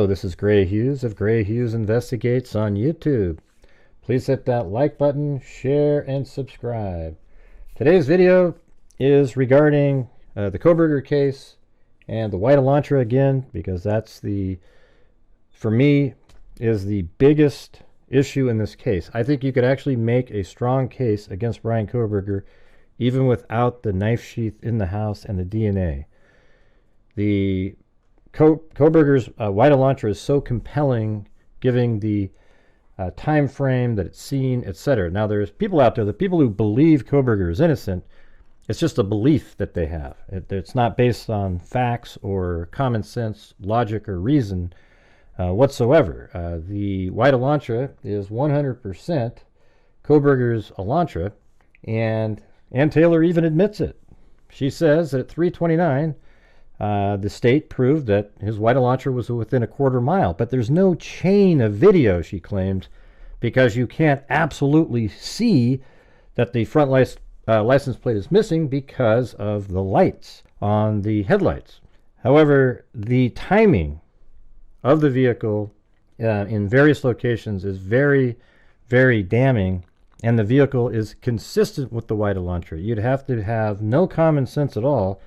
Hello, this is Gray Hughes of Gray Hughes Investigates on YouTube. Please hit that like button, share, and subscribe. Today's video is regarding the Kohberger case and the white Elantra again, because that's for me, is the biggest issue in this case. I think you could actually make a strong case against Brian Kohberger even without the knife sheath in the house and the DNA. The Kohberger's white Elantra is so compelling, giving the time frame that it's seen, etc. Now, there's people out there, the people who believe Kohberger is innocent, it's just a belief that they have. It's not based on facts or common sense, logic, or reason whatsoever. The white Elantra is 100% Kohberger's Elantra, and Ann Taylor even admits it. She says that at 3:29, the state proved that his white Elantra was within a quarter mile, but there's no chain of video, she claims, because you can't absolutely see that the front license plate is missing because of the lights on the headlights. However, the timing of the vehicle in various locations is very, very damning, and the vehicle is consistent with the white Elantra. You'd have to have no common sense at all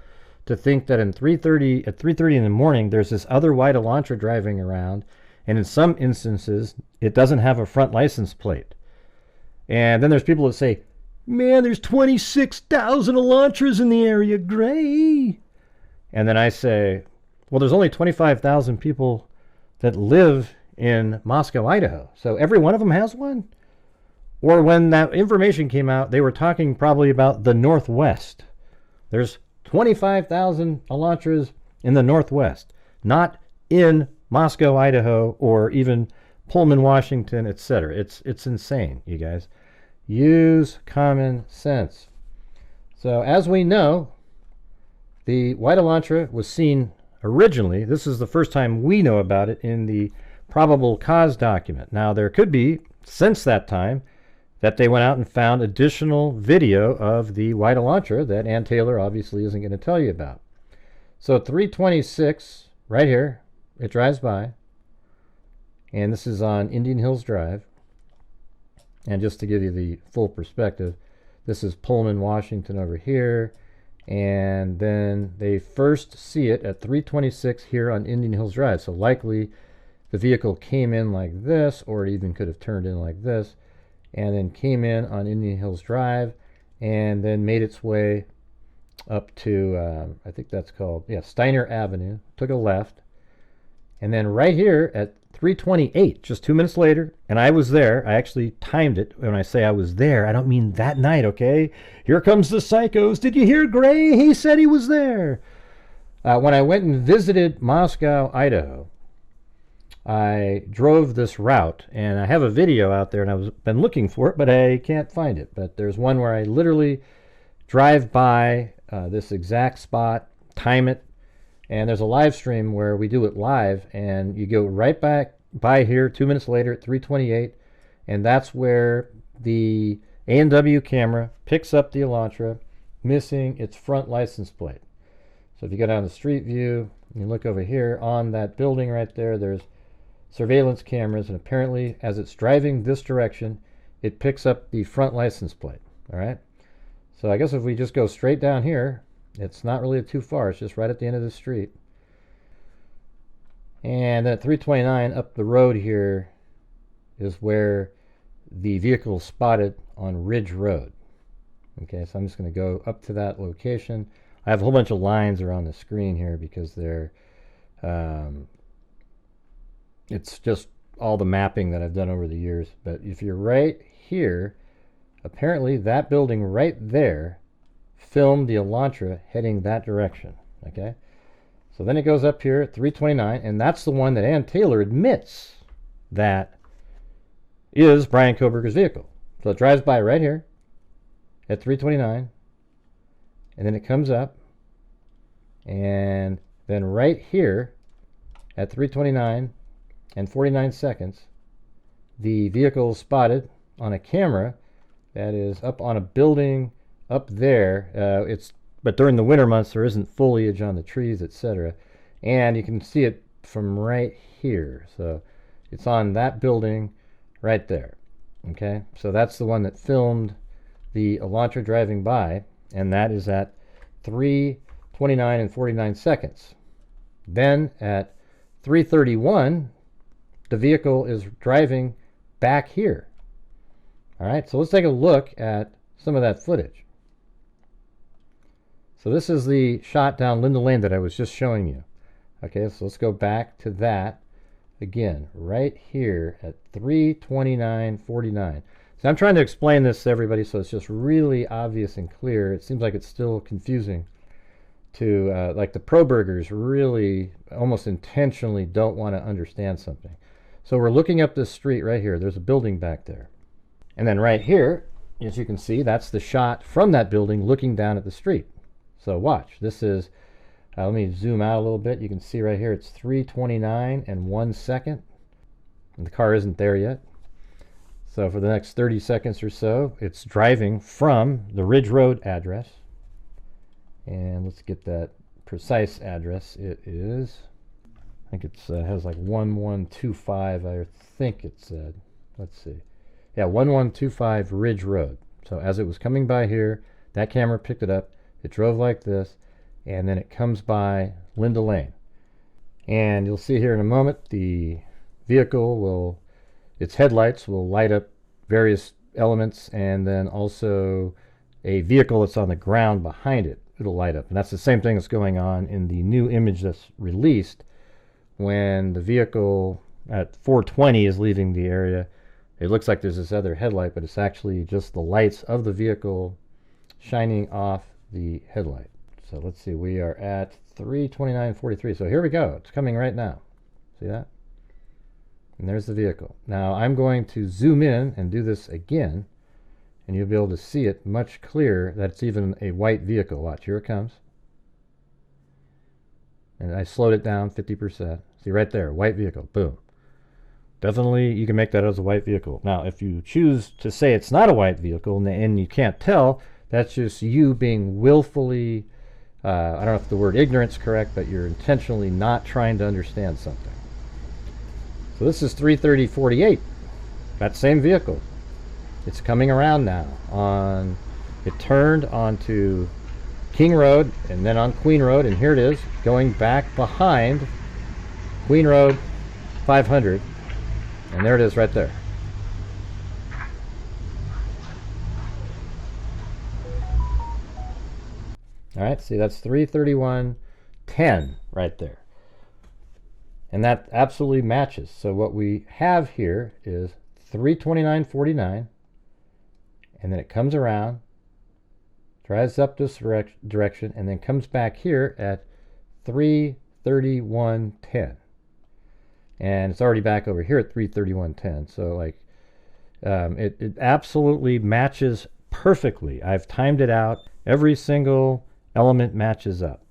to think that at 3:30 in the morning there's this other white Elantra driving around, and in some instances it doesn't have a front license plate. And then there's people that say, man, there's 26,000 Elantras in the area, Gray. And then I say, well, there's only 25,000 people that live in Moscow, Idaho, so every one of them has one? Or when that information came out, they were talking probably about the Northwest. There's 25,000 Elantras in the Northwest, not in Moscow, Idaho, or even Pullman, Washington, etc. It's insane, you guys. Use common sense. So as we know, the white Elantra was seen originally, this is the first time we know about it, in the probable cause document. Now, there could be, since that time, that they went out and found additional video of the white Elantra that Ann Taylor obviously isn't going to tell you about. So at 3:26, right here, it drives by, and this is on Indian Hills Drive. And just to give you the full perspective, this is Pullman, Washington over here, and then they first see it at 3:26 here on Indian Hills Drive. So likely the vehicle came in like this, or it even could have turned in like this, and then came in on Indian Hills Drive, and then made its way up to, I think that's called, Steiner Avenue, took a left, and then right here at 3:28, just 2 minutes later, and I was there, I actually timed it. When I say I was there, I don't mean that night, okay? Here comes the psychos. Did you hear Gray? He said he was there. When I went and visited Moscow, Idaho, I drove this route, and I have a video out there, and I've been looking for it, but I can't find it. But there's one where I literally drive by this exact spot, time it, and there's a live stream where we do it live, and you go right back by here 2 minutes later at 3:28, and that's where the A&W camera picks up the Elantra missing its front license plate. So if you go down the street view, you look over here on that building right there, there's surveillance cameras, and apparently as it's driving this direction, it picks up the front license plate. All right, so I guess if we just go straight down here, it's not really too far, it's just right at the end of the street. And at 3:29 up the road here is where the vehicle is spotted on Ridge Road. Okay, so I'm just going to go up to that location. I have a whole bunch of lines around the screen here because they're it's just all the mapping that I've done over the years. But if you're right here, apparently that building right there filmed the Elantra heading that direction. Okay, so then it goes up here at 3:29, and that's the one that Ann Taylor admits that is Brian Kohberger's vehicle. So it drives by right here at 3:29, and then it comes up, and then right here at 3:29 and 49 seconds, the vehicle is spotted on a camera that is up on a building up there. But during the winter months there isn't foliage on the trees, etc. And you can see it from right here. So it's on that building right there. Okay, so that's the one that filmed the Elantra driving by, and that is at 3:29 and 49 seconds. Then at 3:31, the vehicle is driving back here. All right, so let's take a look at some of that footage. So this is the shot down Linda Lane that I was just showing you. Okay, so let's go back to that again, right here at 3:29:49. So I'm trying to explain this to everybody so it's just really obvious and clear. It seems like it's still confusing to, like the Kohbergers really almost intentionally don't want to understand something. So we're looking up this street right here. There's a building back there. And then right here, as you can see, that's the shot from that building looking down at the street. So watch. This is, let me zoom out a little bit. You can see right here it's 3:29 and 1 second. And the car isn't there yet. So for the next 30 seconds or so, it's driving from the Ridge Road address. And let's get that precise address. It is, I think it has like 1125, I think it said. Let's see. Yeah, 1125 Ridge Road. So as it was coming by here, that camera picked it up. It drove like this, and then it comes by Linda Lane. And you'll see here in a moment, the vehicle will, its headlights will light up various elements, and then also a vehicle that's on the ground behind it, it'll light up. And that's the same thing that's going on in the new image that's released when the vehicle at 4:20 is leaving the area. It looks like there's this other headlight, but it's actually just the lights of the vehicle shining off the headlight. So let's see, we are at 3:29:43. So here we go. It's coming right now. See that? And there's the vehicle. Now I'm going to zoom in and do this again, and you'll be able to see it much clearer that it's even a white vehicle. Watch, here it comes. And I slowed it down 50%. See right there, white vehicle, boom. Definitely you can make that as a white vehicle. Now if you choose to say it's not a white vehicle and you can't tell, that's just you being willfully, I don't know if the word ignorance is correct, but you're intentionally not trying to understand something. So this is 3:30:48, that same vehicle. It's coming around now. It turned onto King Road and then on Queen Road, and here it is going back behind Queen Road 500, and there it is right there. All right, see, that's 3:31:10 right there. And that absolutely matches. So what we have here is 3:29:49, and then it comes around, drives up this direction, and then comes back here at 3:31:10. And it's already back over here at 3:31:10. So like, it absolutely matches perfectly. I've timed it out. Every single element matches up.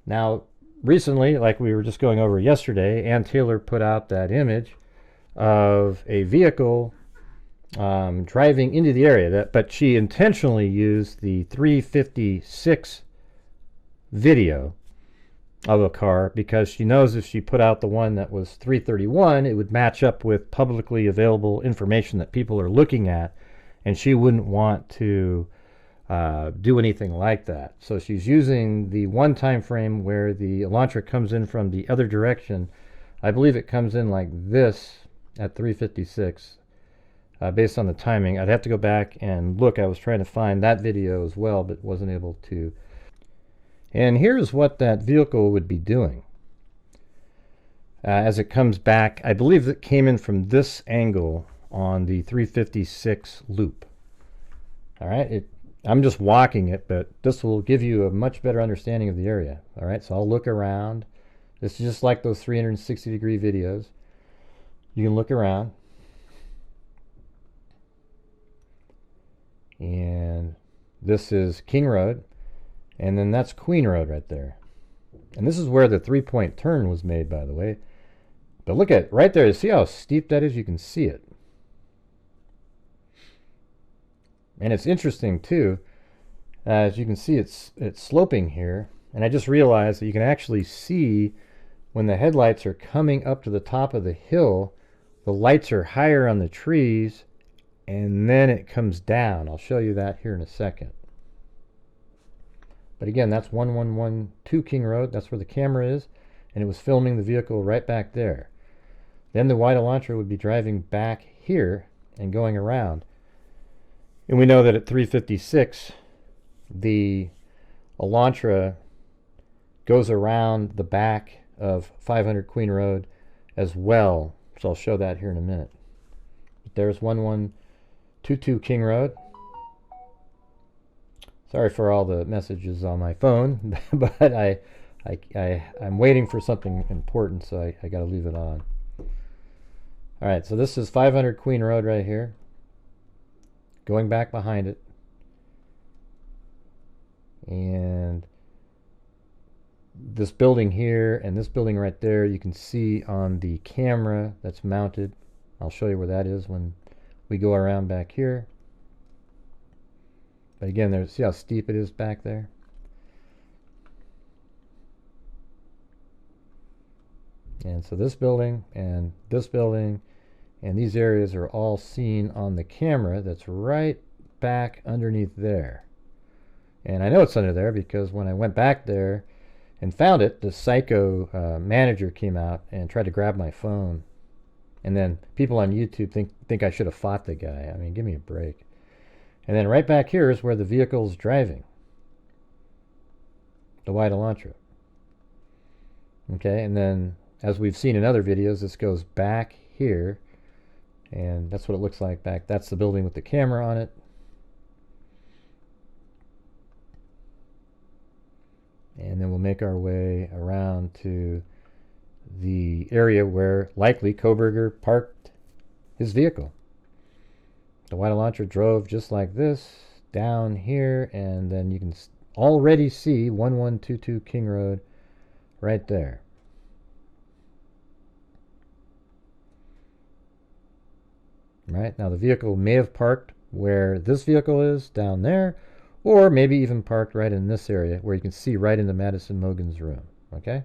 Now, recently, like we were just going over yesterday, Ann Taylor put out that image of a vehicle driving into the area, but she intentionally used the 356 video of a car because she knows if she put out the one that was 331, it would match up with publicly available information that people are looking at, and she wouldn't want to do anything like that. So she's using the one time frame where the Elantra comes in from the other direction. I believe it comes in like this at 356 based on the timing. I'd have to go back and look. I was trying to find that video as well, but wasn't able to. And here's what that vehicle would be doing as it comes back. I believe it came in from this angle on the 356 loop. All right, I'm just walking it, but this will give you a much better understanding of the area. All right, so I'll look around. This is just like those 360-degree videos. You can look around. And this is King Road. And then that's Queen Road right there. And this is where the three-point turn was made, by the way. But look at right there. See how steep that is? You can see it. And it's interesting too, as you can see it's sloping here, and I just realized that you can actually see when the headlights are coming up to the top of the hill, the lights are higher on the trees, and then it comes down. I'll show you that here in a second. But again, that's 1112 King Road. That's where the camera is, and it was filming the vehicle right back there. Then the white Elantra would be driving back here and going around. And we know that at 356, the Elantra goes around the back of 500 Queen Road as well. So I'll show that here in a minute. But there's 1122 King Road. Sorry for all the messages on my phone, but I'm waiting for something important, so I got to leave it on. All right, so this is 500 Queen Road right here. Going back behind it. And this building here and this building right there, you can see on the camera that's mounted. I'll show you where that is when we go around back here. But again, see how steep it is back there? And so this building and these areas are all seen on the camera that's right back underneath there. And I know it's under there because when I went back there and found it, the psycho manager came out and tried to grab my phone. And then people on YouTube think I should have fought the guy. I mean, give me a break. And then right back here is where the vehicle's driving. The white Elantra. Okay, and then as we've seen in other videos, this goes back here. And that's what it looks like back. That's the building with the camera on it. And then we'll make our way around to the area where likely Kohberger parked his vehicle. The white Elantra drove just like this down here, and then you can already see 1122 King Road right there. Right, now the vehicle may have parked where this vehicle is down there, or maybe even parked right in this area where you can see right into Madison Mogen's room. Okay?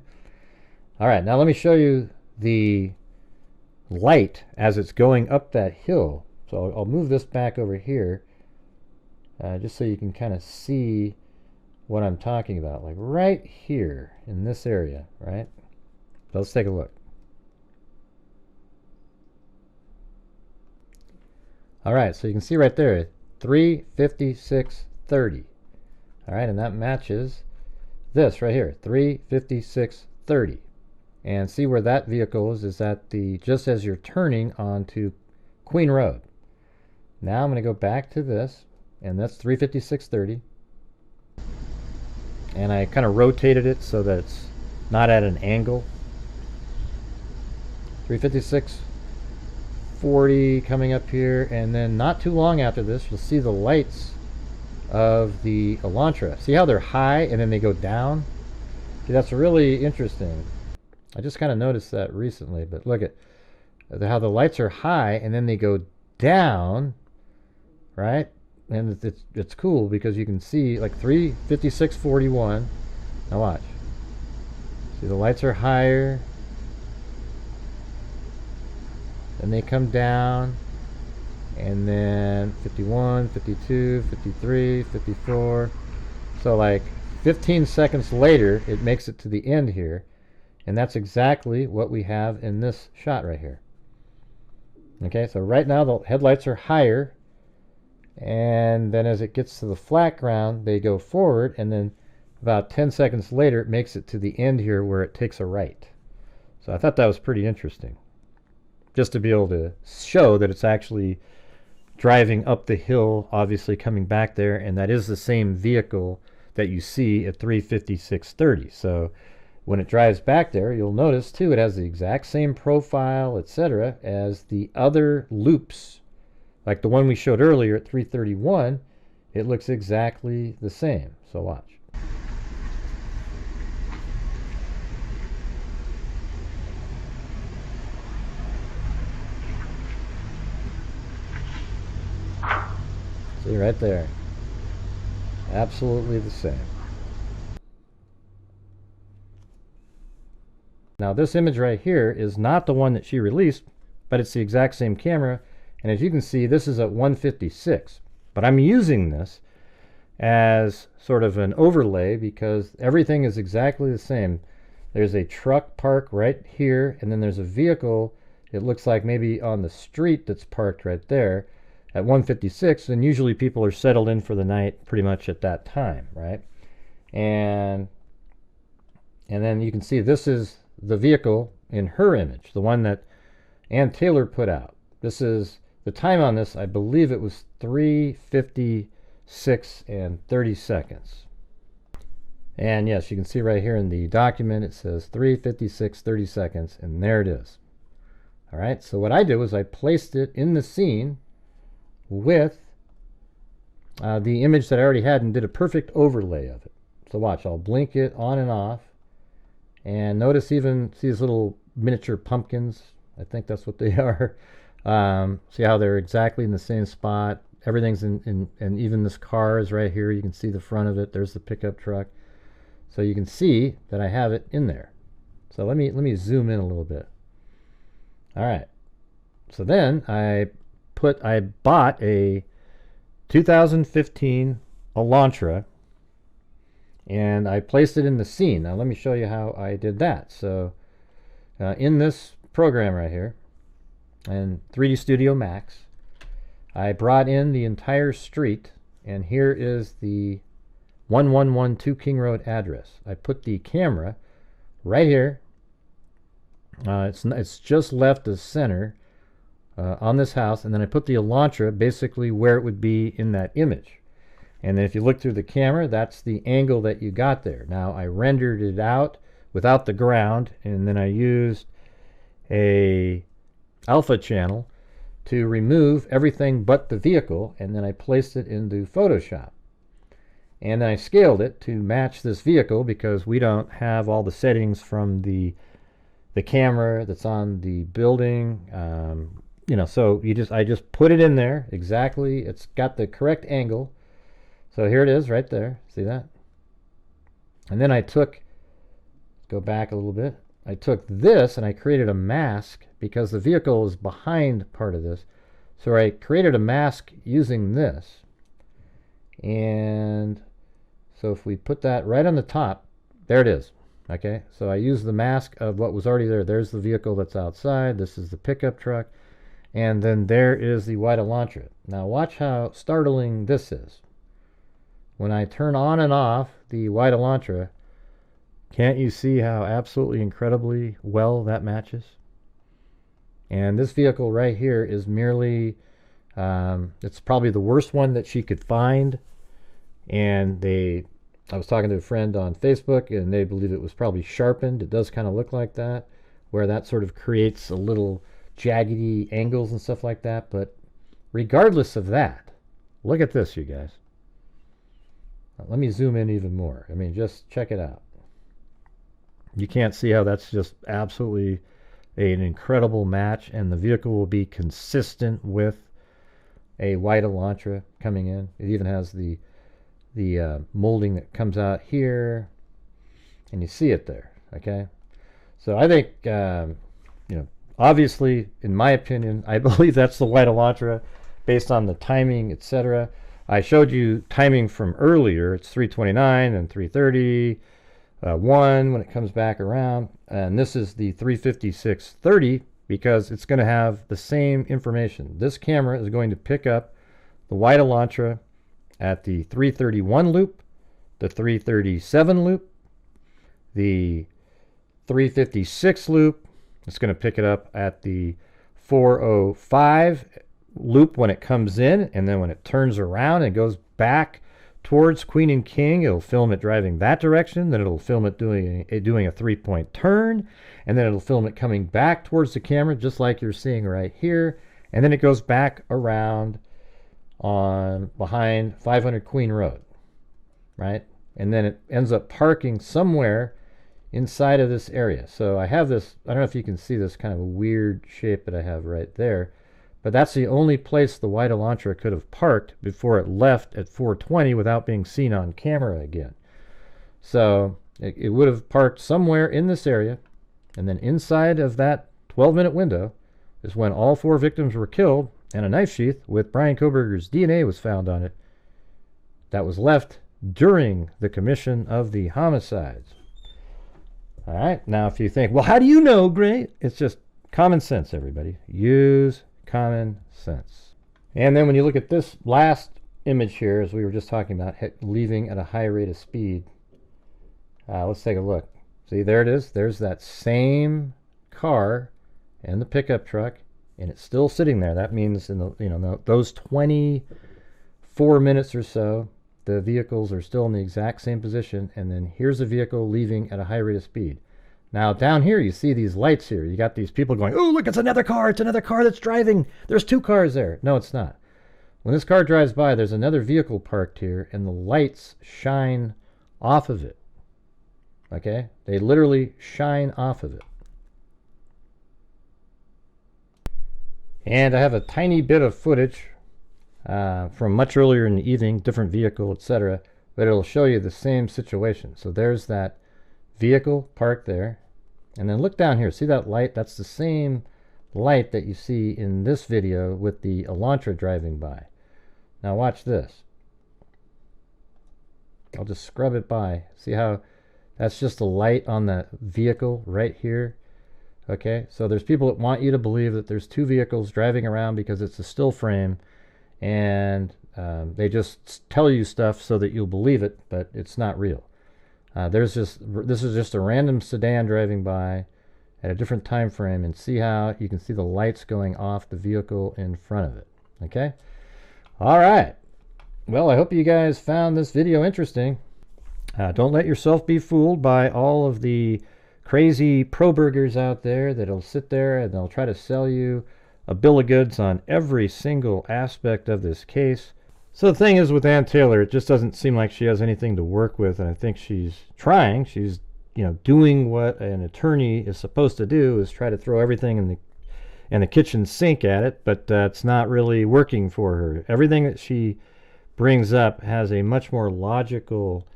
All right, now let me show you the light as it's going up that hill. So I'll move this back over here just so you can kind of see what I'm talking about. Like right here in this area, right? So let's take a look. All right, so you can see right there, 356.30. All right, and that matches this right here, 356.30. And see where that vehicle is at just as you're turning onto Queen Road. Now I'm going to go back to this, and that's 356.30. And I kind of rotated it so that it's not at an angle. 356.40 coming up here, and then not too long after this, you'll see the lights of the Elantra. See how they're high and then they go down? See, that's really interesting. I just kind of noticed that recently, but look at how the lights are high and then they go down, right? And it's cool because you can see like 356.41. Now watch. See, the lights are higher. Then they come down. And then 51, 52, 53, 54. So like 15 seconds later, it makes it to the end here. And that's exactly what we have in this shot right here. Okay, so right now the headlights are higher. And then as it gets to the flat ground, they go forward. And then about 10 seconds later, it makes it to the end here where it takes a right. So I thought that was pretty interesting. Just to be able to show that it's actually driving up the hill, obviously coming back there. And that is the same vehicle that you see at 356.30. So when it drives back there, you'll notice too, it has the exact same profile, etc., as the other loops. Like the one we showed earlier at 331, it looks exactly the same. So watch. See right there. Absolutely the same. Now this image right here is not the one that she released, but it's the exact same camera. And as you can see, this is at 156. But I'm using this as sort of an overlay because everything is exactly the same. There's a truck parked right here, and then there's a vehicle, it looks like maybe on the street, that's parked right there at 156, and usually people are settled in for the night pretty much at that time, right? And then you can see this is the vehicle in her image, the one that Ann Taylor put out. This is the time on this, I believe it was 3:56 and 30 seconds. And yes, you can see right here in the document it says 3:56 30 seconds, and there it is. All right, so what I did was I placed it in the scene with the image that I already had and did a perfect overlay of it. So watch, I'll blink it on and off, and notice even, see these little miniature pumpkins? I think that's what they are. See how they're exactly in the same spot. Everything's in, and even this car is right here. You can see the front of it. There's the pickup truck. So you can see that I have it in there. So let me zoom in a little bit. All right. So then I bought a 2015 Elantra, and I placed it in the scene. Now let me show you how I did that. So in this program right here, in 3D Studio Max, I brought in the entire street, and here is the 1112 King Road address. I put the camera right here. It's just left of center on this house, and then I put the Elantra basically where it would be in that image. And then if you look through the camera, that's the angle that you got there. Now I rendered it out without the ground, and then I used a alpha channel to remove everything but the vehicle, and then I placed it into Photoshop. And then I scaled it to match this vehicle because we don't have all the settings from the camera that's on the building. You know, so I just put it in there exactly. It's got the correct angle. So here it is right there. See that? And then I go back a little bit. I took this and I created a mask because the vehicle is behind part of this. So I created a mask using this. And so if we put that right on the top, there it is. Okay, so I used the mask of what was already there. There's the vehicle that's outside. This is the pickup truck. And then there is the white Elantra. Now watch how startling this is. When I turn on and off the white Elantra, can't you see how absolutely incredibly well that matches? And this vehicle right here is merely, it's probably the worst one that she could find. And I was talking to a friend on Facebook, and they believe it was probably sharpened. It does kind of look like that, where that sort of creates a little jaggedy angles and stuff like that. But regardless of that, look at this, you guys. Let me zoom in even more. I mean, just check it out. You can't see how that's just absolutely an incredible match, and the vehicle will be consistent with a white Elantra coming in. It even has the molding that comes out here, and you see it there. Okay, so I think you know, obviously, in my opinion, I believe that's the white Elantra based on the timing, etc. I showed you timing from earlier. It's 3:29 and 3:30, 1 when it comes back around, and this is the 3:56:30 because it's going to have the same information. This camera is going to pick up the white Elantra at the 3:31 loop, the 3:37 loop, the 3:56 loop. It's going to pick it up at the 4:05 loop when it comes in, and then when it turns around and goes back towards Queen and King, it'll film it driving that direction. Then it'll film it doing a 3-point turn, and then it'll film it coming back towards the camera, just like you're seeing right here. And then it goes back around on behind 500 Queen Road, right? And then it ends up parking somewhere inside of this area. So I have this, I don't know if you can see this kind of a weird shape that I have right there, but that's the only place the white Elantra could have parked before it left at 4:20 without being seen on camera again. So it would have parked somewhere in this area, And then inside of that 12-minute window is when all 4 victims were killed, and a knife sheath with Brian Kohberger's DNA was found on it that was left during the commission of the homicides. All right, now if you think, well, how do you know, Gray? It's just common sense, everybody. Use common sense. And then when you look at this last image here, as we were just talking about, leaving at a high rate of speed, let's take a look. See, there it is. There's that same car and the pickup truck, and it's still sitting there. That means in the those 24 minutes or so, the vehicles are still in the exact same position, and then here's a vehicle leaving at a high rate of speed. Now down here you see these lights here. You got these people going, oh, look, it's another car that's driving. There's 2 cars there. No, it's not. When this car drives by, there's another vehicle parked here, and the lights shine off of it. Okay? They literally shine off of it. And I have a tiny bit of footage from much earlier in the evening, different vehicle, etc. But it'll show you the same situation. So there's that vehicle parked there. And then look down here. See that light? That's the same light that you see in this video with the Elantra driving by. Now watch this. I'll just scrub it by. See how that's just a light on the vehicle right here? Okay, so there's people that want you to believe that there's 2 vehicles driving around because it's a still frame, and they just tell you stuff so that you'll believe it, but it's not real. This is just a random sedan driving by at a different time frame, and see how you can see the lights going off the vehicle in front of it. Okay? All right. Well, I hope you guys found this video interesting. Don't let yourself be fooled by all of the crazy pro-burgers out there that'll sit there and they'll try to sell you a bill of goods on every single aspect of this case. So the thing is with Ann Taylor, it just doesn't seem like she has anything to work with, and I think she's trying. She's doing what an attorney is supposed to do, is try to throw everything in the kitchen sink at it, but it's not really working for her. Everything that she brings up has a much more logical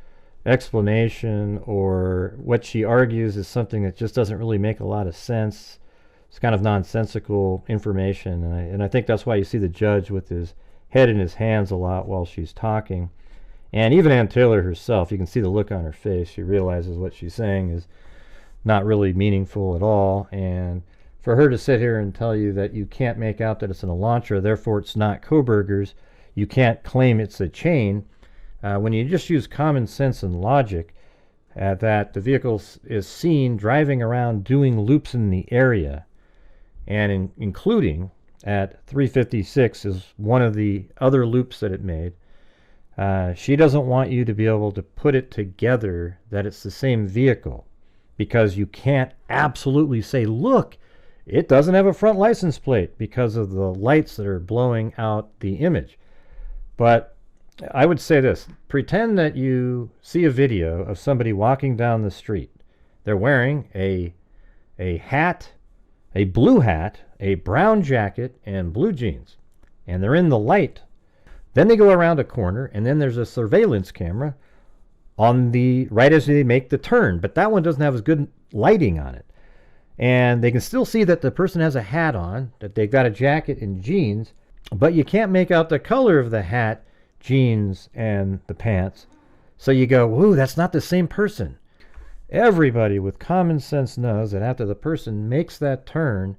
explanation, or what she argues is something that just doesn't really make a lot of sense. It's kind of nonsensical information, and I think that's why you see the judge with his head in his hands a lot while she's talking. And even Ann Taylor herself, you can see the look on her face. She realizes what she's saying is not really meaningful at all, and for her to sit here and tell you that you can't make out that it's an Elantra, therefore it's not Kohberger's, you can't claim it's a chain, when you just use common sense and logic, that the vehicle is seen driving around doing loops in the area, and including at 356 is one of the other loops that it made. She doesn't want you to be able to put it together that it's the same vehicle, because you can't absolutely say, look, it doesn't have a front license plate because of the lights that are blowing out the image. But I would say this: pretend that you see a video of somebody walking down the street. They're wearing a hat, a blue hat, a brown jacket, and blue jeans, and they're in the light. Then they go around a corner, and then there's a surveillance camera on the right as they make the turn, but that one doesn't have as good lighting on it. And they can still see that the person has a hat on, that they've got a jacket and jeans, but you can't make out the color of the hat, jeans, and the pants. So you go, whoa, that's not the same person. Everybody with common sense knows that after the person makes that turn,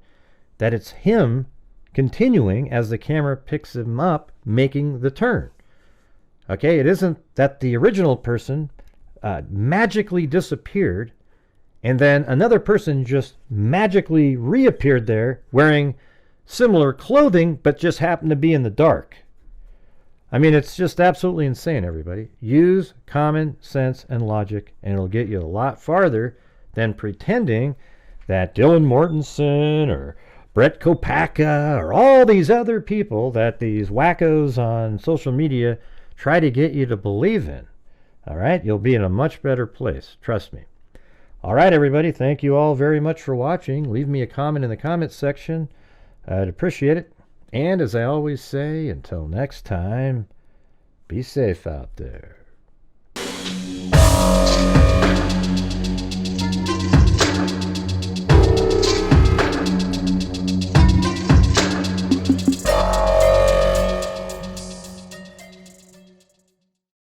that it's him continuing as the camera picks him up making the turn. Okay, it isn't that the original person magically disappeared and then another person just magically reappeared there wearing similar clothing but just happened to be in the dark. I mean, it's just absolutely insane, everybody. Use common sense and logic, and it'll get you a lot farther than pretending that Dylan Mortensen or Brett Kopacka or all these other people that these wackos on social media try to get you to believe in. All right? You'll be in a much better place. Trust me. All right, everybody. Thank you all very much for watching. Leave me a comment in the comments section. I'd appreciate it. And as I always say, until next time, be safe out there.